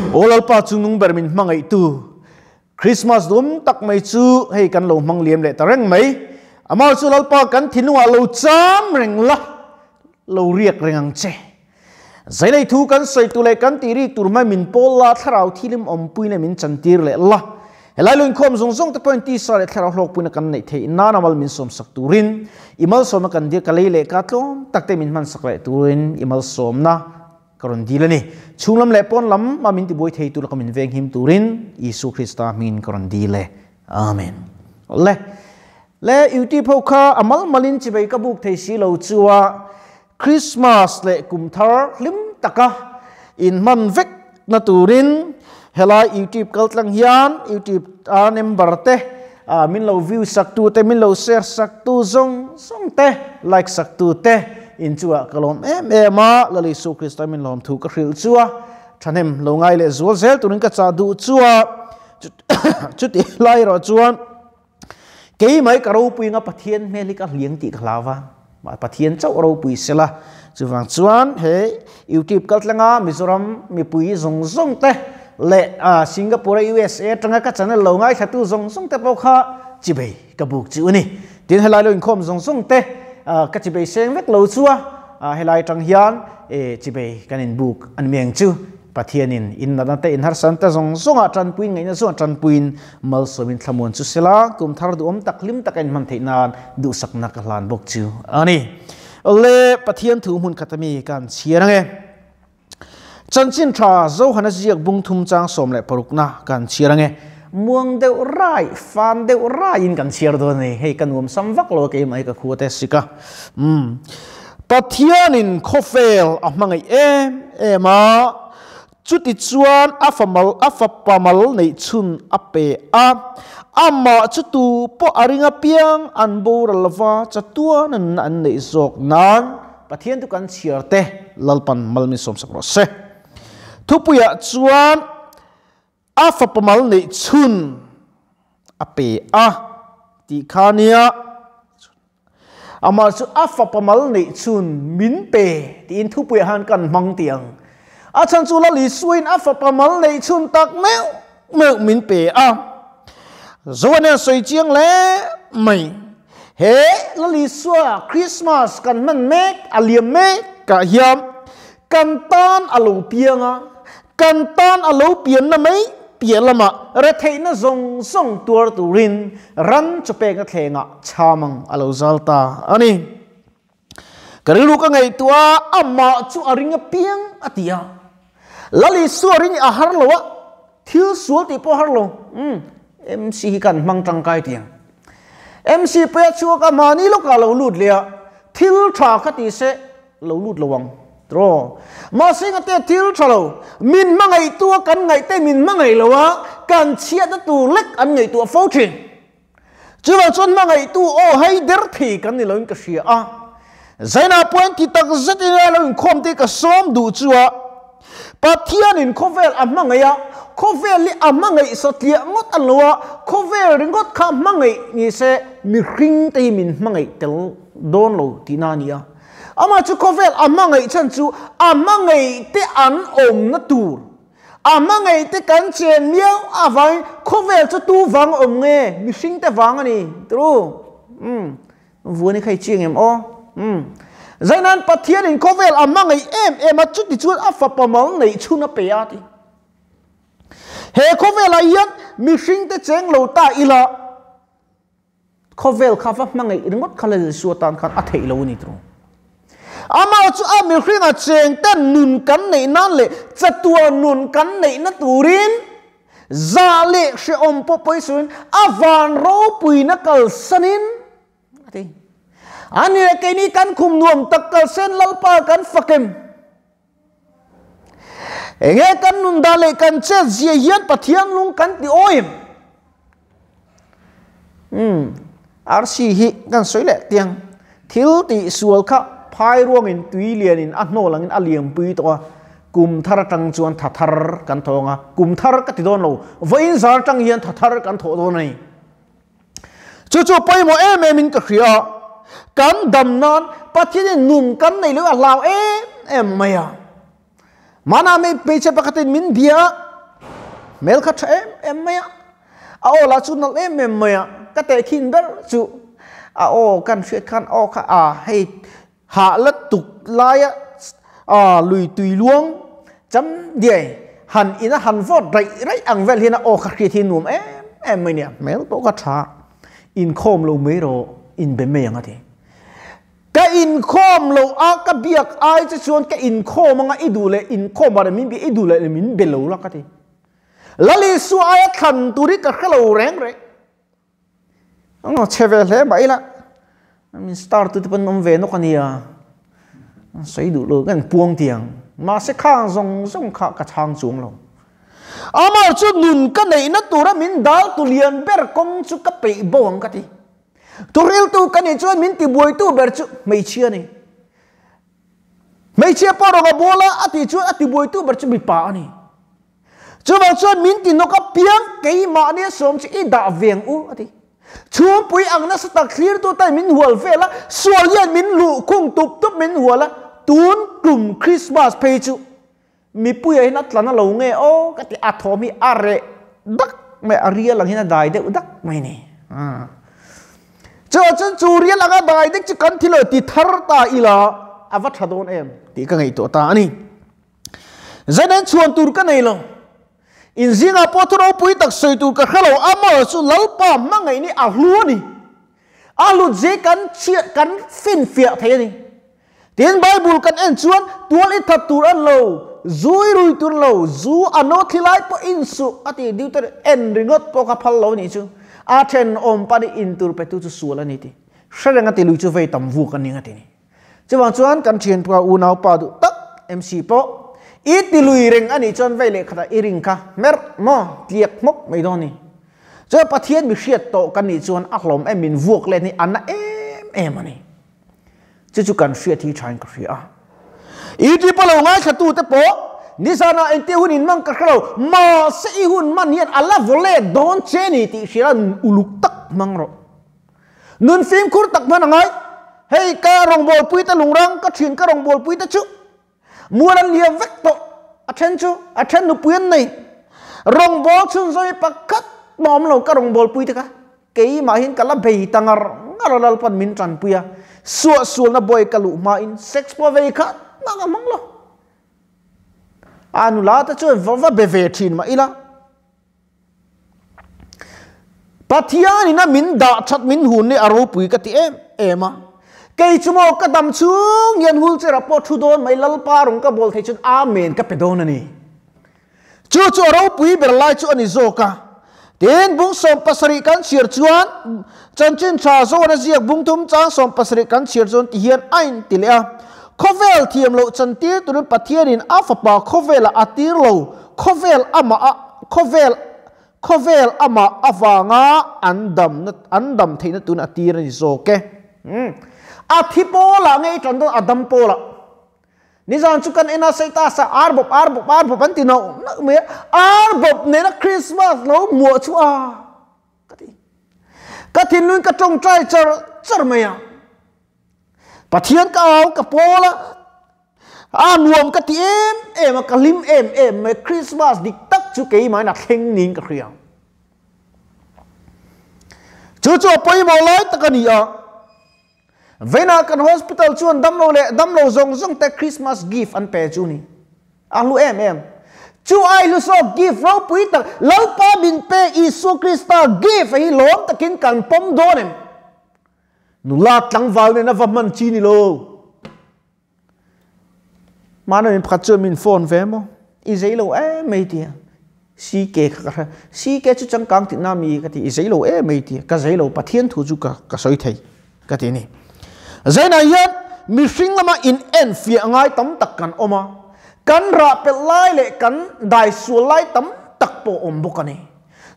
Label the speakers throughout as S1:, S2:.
S1: olal pa chunung bermin mangai tu Christmas dum tak mai chu hei kan lo mang liam le tareng mai amal chu lalpa kan thinua lo cham reng la lo riak rengang che zainai thu kan soi tu le kan tiri turma min pola tharau thilim ompuina min chantir le la helai loin khom zong zong te point ti sa le tharau hlok puina kan nei the na namal min som sak turin imal som kan dir kalei le ka tlom takte min man sak le turin imal som na karon dilani chunglam le pon lam ma min ti boi thei tu la kamin veng him turin Isu Krista min karon dile amen le uti phoka amal malin chi bai ka buk thei si lo chuwa Christmas le kumthar lim taka in man vek na turin hela YouTube kaltlang hian YouTube anem barte min lo view sak tu te min lo share sak tu zong te like sak tu te in chua kalom ma lali Isu Krista min lom thu ka hril chua thanem lo ngai le zual zel turin ka cha du chua chuti lai ro chuan kei mai ka ro pui nga pathian melika liang ti khlawa ma pathian chau ro pui sela chuwang chuan he YouTube kaltlanga Mizoram mi pui zong zong te le Singapore USA tanga ka channel lo ngai thatu zong zong te pokha chibei ka buk chu ni tin helai lo in khom zong zong te ka chibei seng vek lo chua helai tang hian chibei kanin buk an miang chu pathianin in na te in har santa zong zonga tran puin ngai na zo tran puin mal somin thamon chu sela kum thar du om taklim takin man theinan du sakna ka hlan bok chu ani le pathian thu mun khatami kan chiarange chanchin tha zo hana jiak bung thum chang som le parukna kan chiarange muang deu rai fan deu rai in kan chiar do nei hei kan um samvak lo ke mai ka khuate sika pathianin khofel ahmangai ema chuti chuan afapamal nei chun ape amma chutu po aringa piang an boralwa chatua nan an nei zok nan pathian tu kan chiarte lalpan malmi som sakro se thupuya chuan afapamal nei chun ape ti khania amma chu afapamal nei chun min pe tin thupuya han kan mang tiang chan chu la li suin afapamal nei chun tak meu min pe zoane soi chiang le mai he la li suwa Christmas kan man mek aliam me ka hiam kan tan alo pianga kan tan alo pian na mai pian lama re theina zong song tur turin ran chope ka thenga chamang alo zalta ani karilu ka ngai tua amma chu aringa piang atia lali suaring a harlowa thil sual ti po harlo MC kan mang tangkai tiang MC pe chu ka mani lo ka lo lut lia thil tha khati se lo lut lawang tro ma singa te thil thalo min mangai tua kan ngai te min mangai lowa kan chia da tu lek an ngai tua fautin chuwa chon mangai tu o hai der thi kan ni loin ka sia zaina point ti tak zet ina lo khom te ka som du chuwa pathianin khovel amangaya khovel li amangai sotlia ngot alwa khovel ringot kha mangai ni se mi ring te min mangai tel don lo tinania ama chu khovel amangai chan chu amangai te an om na tur amangai te kan chen miao avai khovel chu tu wang om nge mi ring te wang ani tru vuani khai chieng em zainan pathianin khovel amangai em chu ti chuan afapamal nei chuna peati he khovel ayan mi hring te cheng lo ta ila khovel khafa mangai ringot khalal suatan khan a thei lo ni tru ama chu a mi hring a cheng tan nun kan nei nan le chatua nun kan nei na turin za le she om po poisun avan ro puina kal sanin ati ani ke ni kan khum nuam takkal sen lalpa kan fakem enge kan nun dale kan che zia yan pathian lung kan ti oim rc hi kan soile tiang thil ti sual kha phai ruang in tui lian in a hno lang in aliam pui to kum thar tang chuan thathar kan thonga kum thar ka ti don lo voin zar tang yan thathar kan tho do nei chu poimo em in ka khria kan dam nan pathian nun kan nei lo alaw em maya mana me peche pakatin min bia mel khat em maya a o la chu nal em maya ka te khin ber chu a o kan hriat khan o kha a hei ha la tuk laia a lui tui luang cham die han ina han vot rai ang vel hina o kha hriat hin num em mai nia mel to ka tha in khom lo me ro in be me anga thi ka in khom lo a ka biak ai chu chuan ka in khom anga idule in khom ba min bi idule min be lo la ka thi lali su ai than turi ka khalo reng re no chevel he bai la min start tu pan nom ve no kania sai du lo kan puang tiang ma se khang zong kha ka thang chung lo ama chu nun ka nei na tura min dal tu lian ber kong chu ka pe bong ka ti tu ril tu ka ni chuan min ti boi tu ber chu mei chia ni mei chia pa ro ga bola ati chu ati boi tu ber chu bi pa ani chu ba chuan min ti no ka piang ke ma ni som chi i da veng u ati chu pui ang na sta clear tu tai min hual vela sual yan min lu khung tup min huala tun klum Christmas pe chu mi pui ai na tlana lo nge o ka ti athomi are dak me aria lang hina dai de dak mai ni chen chu ria langa dai de chi kan thilo ti thar ta ila avat hadon em ti ka ngai to ta ani zanen chuan tur ka nei lo in zinga potro pui tak soi tu ka khalo ama chu lalpa mangai ni a hlu ni a lu je kan chia kan fin fia the ni tin bible kan en chuan tual i that tur an lo zui rui tur lo zu ano thilai po in su ati deuter en ringot po ka phal lo ni chu a then om pa ni in tur pe tu chu sul ani ti hrenga ti lu chu ve tam vu kan ni ngati ni chuwang chuan kan thien pa u nau pa du tak mc po iti lui ring ani chon ve le khata iring ka mer mo tiek mok mai do ni cho pathian mi hriat to kan ni chuan a hlom em min vuak le ni an em ani chu kan hriat hi thain ka hria iti palo ngai khatu te po nisana ente hun in mang ka khalo ma se i hun man hian ala vole don cheni ti shiran uluk tak mangro nun fim khur tak man ngai hei ka rong bol pui ta lungrang ka thin ka rong bol pui ta chu muan lia vek to athen nu puan nei rong bol chun zoi pakhat mom lo ka rong bol pui ta ka kei ma hin kala bei tangar ngaralal pan min tran puya sual na boy kalu ma in sex po ve kha ma mang lo anu la ta chu va be ve thin ma ila pathian ina min da chat min hun ni aro pui ka ti ema kei chumo ka dam chung yan hul che rapo thu don mai lal pa rong ka bol thei chun amen ka pedon ani chu ro pui ber lai chu ani zo ka ten bung som pasari kan sir chuan chan chin tha zo na ziak bung thum chang som pasari kan sir chon ti hian ain tilea khovel thiam lo chan tir turun pathian in afapa khovel atir lo khovel ama awanga andam theina tun atir ni zo ke athi pola ngai tando adam pola nizan chukan ena saita sa arbop antino me arbop ne na Christmas lo mo chu a katin nun ka tong trai char maya pathian ka au ka pola nuam ka ti em ka lim em me Christmas dik tak chu ke mai na theng ning ka khriang chu poi mo lai takani a vena kan hospital chuan dam lo zong te Christmas gift an pe chu ni alu em chu ai lu so gift ro pui tak lo pa bin pe Isu Krista gift hi lom takin kan pom donem nu lat lang wal ne na va man chi ni lo mana min phat chu min phone ve mo i zeilo mei tia si ke chu chang kang ti na mi ka ti i zeilo mei tia ka zeilo pathian thu chu ka soi thei ka ti ni zaina yan mi hring lama in en fia ngai tam tak kan oma kan ra pe lai le kan dai su lai tam tak po om bokani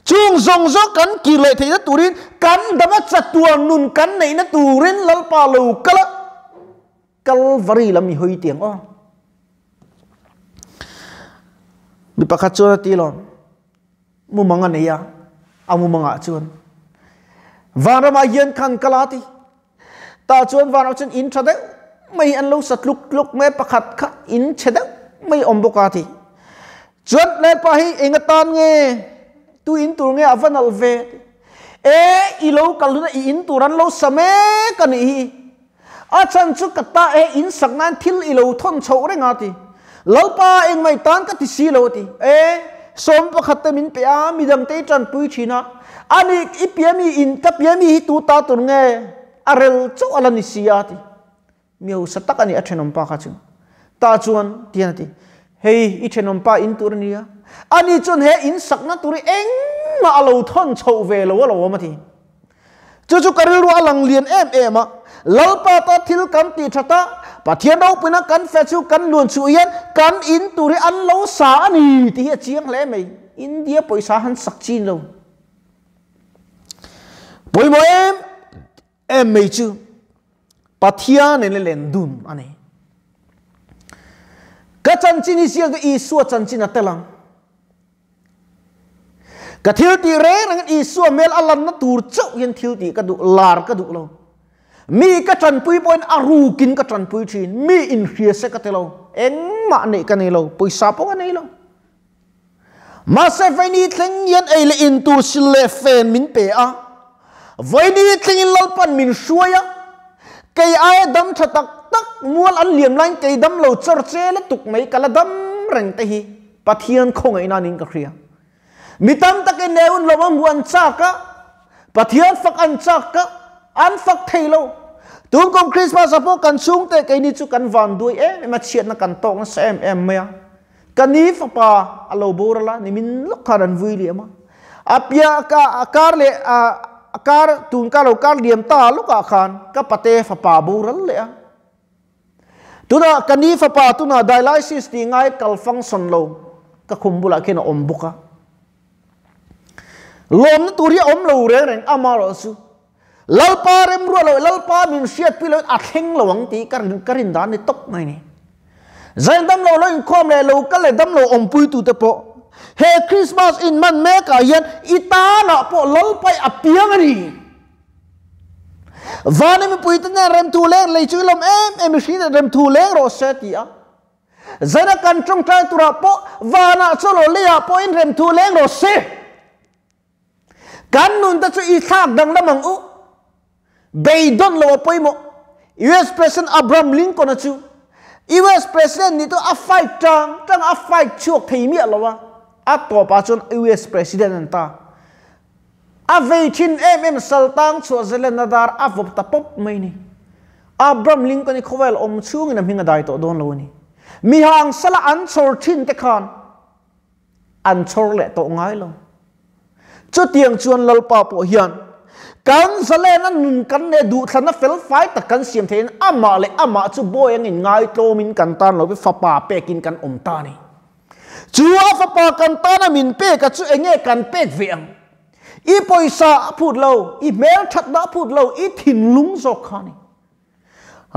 S1: chung zong zo kan ki le thei na turin kan dama chatuan nun kan nei na turin lalpa lo kala kalvari lami hoi tiang o mi pakhat chona ti lo mu manga ne ya amu manga chun varama yen kan kalati ta chuan van option in thade mai an lo sat luk me pakhat kha in cheda mai omboka thi chuan le pa hi engatan nge tu in tur nge avanal ve i lo kaluna i in turan lo same kan hi a chan chu kata in saknan thil i lo thon chho renga ti lo pa eng mai tan ka ti si lo ti som pakhat min pe a midang te chan pui thina ani ipiami in ka piami hi tu ta tur nge arel chu alani sia ti miu satak ani athenom pa kha chu ta chuan tianati hei i thenom pa in tur nia ani chun he in sakna turi eng ma alo thon chho ve lo ma thi chu karil ru alang lian ma lalpa ta thil kan ti thata pathian do pina kan fe chu kan luan chu yan kan in turi an lo sa ani ti hi chiang le mai india poisa han sak chin lo poi mo em mai chu pathian ne len dun ani ka chan chin hi sial i su chan chin atelang ka thil ti re rang i su mel alan na tur chau yen thil ti ka du lar ka du lo mi ka chan pui point aru kin ka chan pui thin mi in hria se ka telo eng ma nei ka nei lo poisa po ka nei lo ma se vai ni thleng yen ei le in tur sil le fen min pe a vai ni thleng in lal pan min suaya kai ai dam thatak tak mual an liam lain kai dam lo char che le tuk mai kala dam reng te hi pathian khong ai nanin ka khria mitam takin neun lo muan chaka pathian fak an chaka an fak thailo tung kom Christmas apo kan sung te kai ni chu kan van dui ma chiat na kan tok na sem maya kani fa pa alo borala ni min lokharan vui li ama apia ka akar le akar tun ka lo kar liam ta lo ka khan ka pate fa pa boral le a tuna kani fa pa tuna dialysis ti ngai kal function lo ka khumbula kena ombuka lom na turi om lo reng amaro su lalpa rem ru lo lalpa min siat pilo atheng lawang ti karin dan ni tok mai ni zain dam lo in khom le lo ka le dam lo om pui tu te po he Christmas in man me ka yan itana po lalpai apiang ani vani mi pui tan rem tu le le chu lom em shi rem tu le ro se ti a zana kan trong trai tu ra po vana cholo le a po in rem tu le ro se kan nun ta chu i thak dang lamang u beidon lo poimo US President Abraham Lincoln chu US President ni to a fight tang a fight chuak thei mi lo wa a to pa chun US President anta a veichin saltang chu zelen nadar a vop ta pop mai ni Abraham Lincoln ni khowel om chung in hinga dai to don lo ni mi hang sala an chor thin te khan an chor le to ngai lo chu tiang chuan lalpa po hian kan zale na nun kan ne du thana fel fight ta kan siam thein ama chu boy ang in ngai to min kan tan lo be fa pa pekin kan om ta ni chu a fa pa kan ta na min pe ka chu enge kan pek veang i poisa phut lo i mel that da phut lo i thin lung zo khani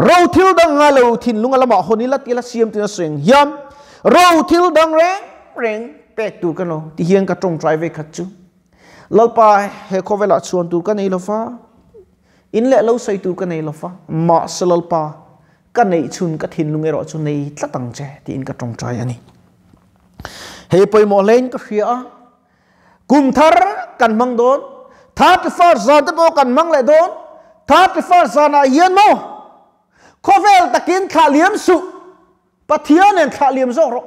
S1: ro thil dang nga lo thin lung ala ma honi la tila siam tina seng yam ro thil dang reng pek tu kan lo ti hiang ka tong drive khat chu lalpa he khovela chuan tu ka nei lofa in le lo sai tu ka nei lofa ma salalpa ka nei chun ka thin lunge ro chu nei tlatang che ti in ka tong trai ani he poi mo len ka khia kum thar kan mang don that far za te bo kan mang le don that far za na yen mo khovel takin khaliam su pathian en khaliam zo ro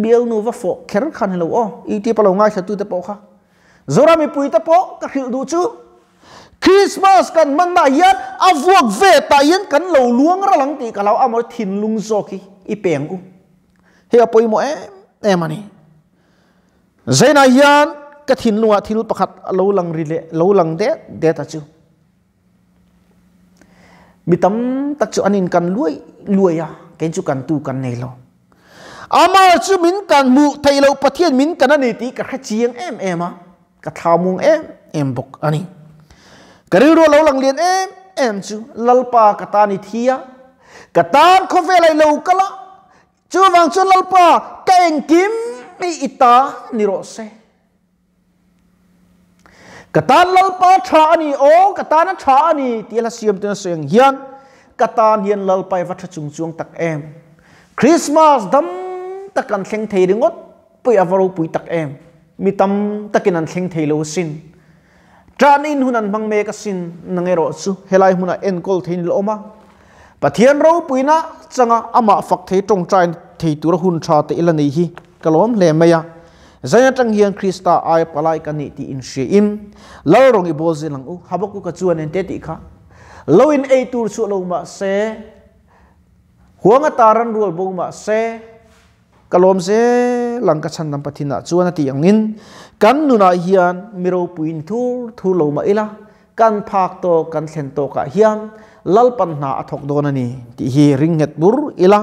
S1: biel nu va fo kher khan hello i ti palo ngai tu te po kha zora mi pui te po ka khil du chu Christmas kan man na yan avuak ve ta yan kan lo luang ra lang ti kalau amor thin lung zo ki i peng ku he apoi mo em ani zaina yan ka thin lunga thil pakhat lo lang rile lo lang de ta chu mitam tak chu anin kan luai ya ken chu kan tu kan nei lo ama chu min kan mu thailo pathian min kan ani ti ka khachiang em a ka thamung em bok ani kari ro lo lang lien em chu lalpa katani thia katan khove lai lo kala chu wang chu lalpa keng kim mi ita ni ro se katan lalpa tha ani katan tha ani ti la siam te seng hian katan hian lalpai wa tha chung tak em Christmas dam takan thleng thei ringot pui avaro pui tak em mi tam takin an thleng thei lo sin tranin hunan mang me ka sin nangero chu helai huna enkol thein lo ma pathian ro puina changa ama fak thei tong train thei tur hun tha te ilani hi kalom le maya zaya tang hian Krista ai palai kani ti in she im lo rong i bozi lang u habaku ka chuan en te ti kha lo in ei tur chu lo ma se huanga taran rual bo ma se kalom se langka chan nam pathina chuan ati angin kan nuna hian miro puin thur thu lo ma ila kan phak to kan thlen to ka hian lalpan na athok don ani ti hi ringet bur ila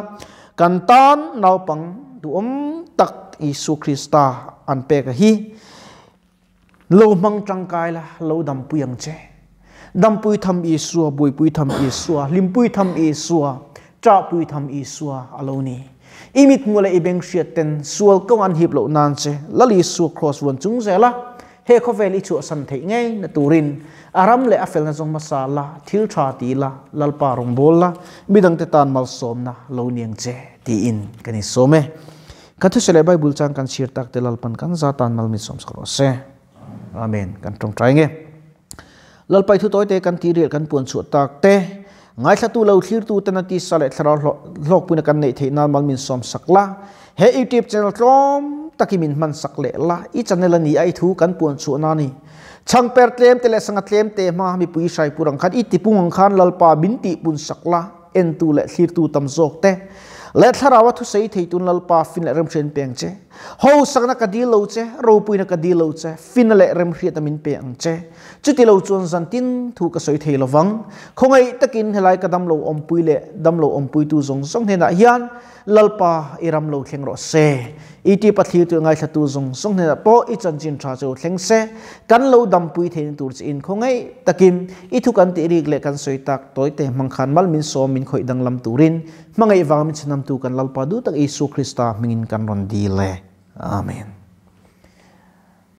S1: kan tan naw pang tu tak Isu Krista an pe ka hi lo mang tangkai la lo dam puyang che dam pui tham Isu bui pui tham Isu lim pui tham Isu cha pui tham Isu aloni imit mula ibeng ten sual kong an hip lo nan che lali su cross won chung zela he khovel ichu san thei ngai na turin aram le afel na jong masala thil tha ti la lalpa rong bol la bidang te tan mal som na lo niang che ti in kani some kathu sele bible chang kan shir tak te lalpan kan zatan mal mi som skro se amen kan tong trai nge lalpai thu toy te kan ti rel kan pun chu tak te ngai thatu lo thlir tu tanati sale thra lok puna kan nei theina mal min som sakla he youtube channel trom takimin man sakle la I channel ani ai thu kan pun chu na ni chang per tlem tele sanga tlem te ma mi pui sai purang khan I tipung khan lalpa binti pun sakla en tu le thlir tu tam jok te le tharawa thu sei thei tun lalpa fin rem chen peng che ho sakna ka di lo che ro pui na ka di lo che fin le rem hriat amin pe ang che chuti lo chuan zan tin thu ka soi thei lowang khongai takin helai ka dam lo om pui le dam lo om pui tu zong song hena hian lalpa iram lo thleng ro se iti pathli tu ngai thatu zong song hena po I chan chin tha chu thleng se kan lo dam pui thein tur chi in khongai takin I thu kan ti rik le kan soi tak toy te mangkhan mal min so min khoi dang lam turin mangai wang min chnam tu kan lalpa du tak Isu Krista mingin kan ron di le amen.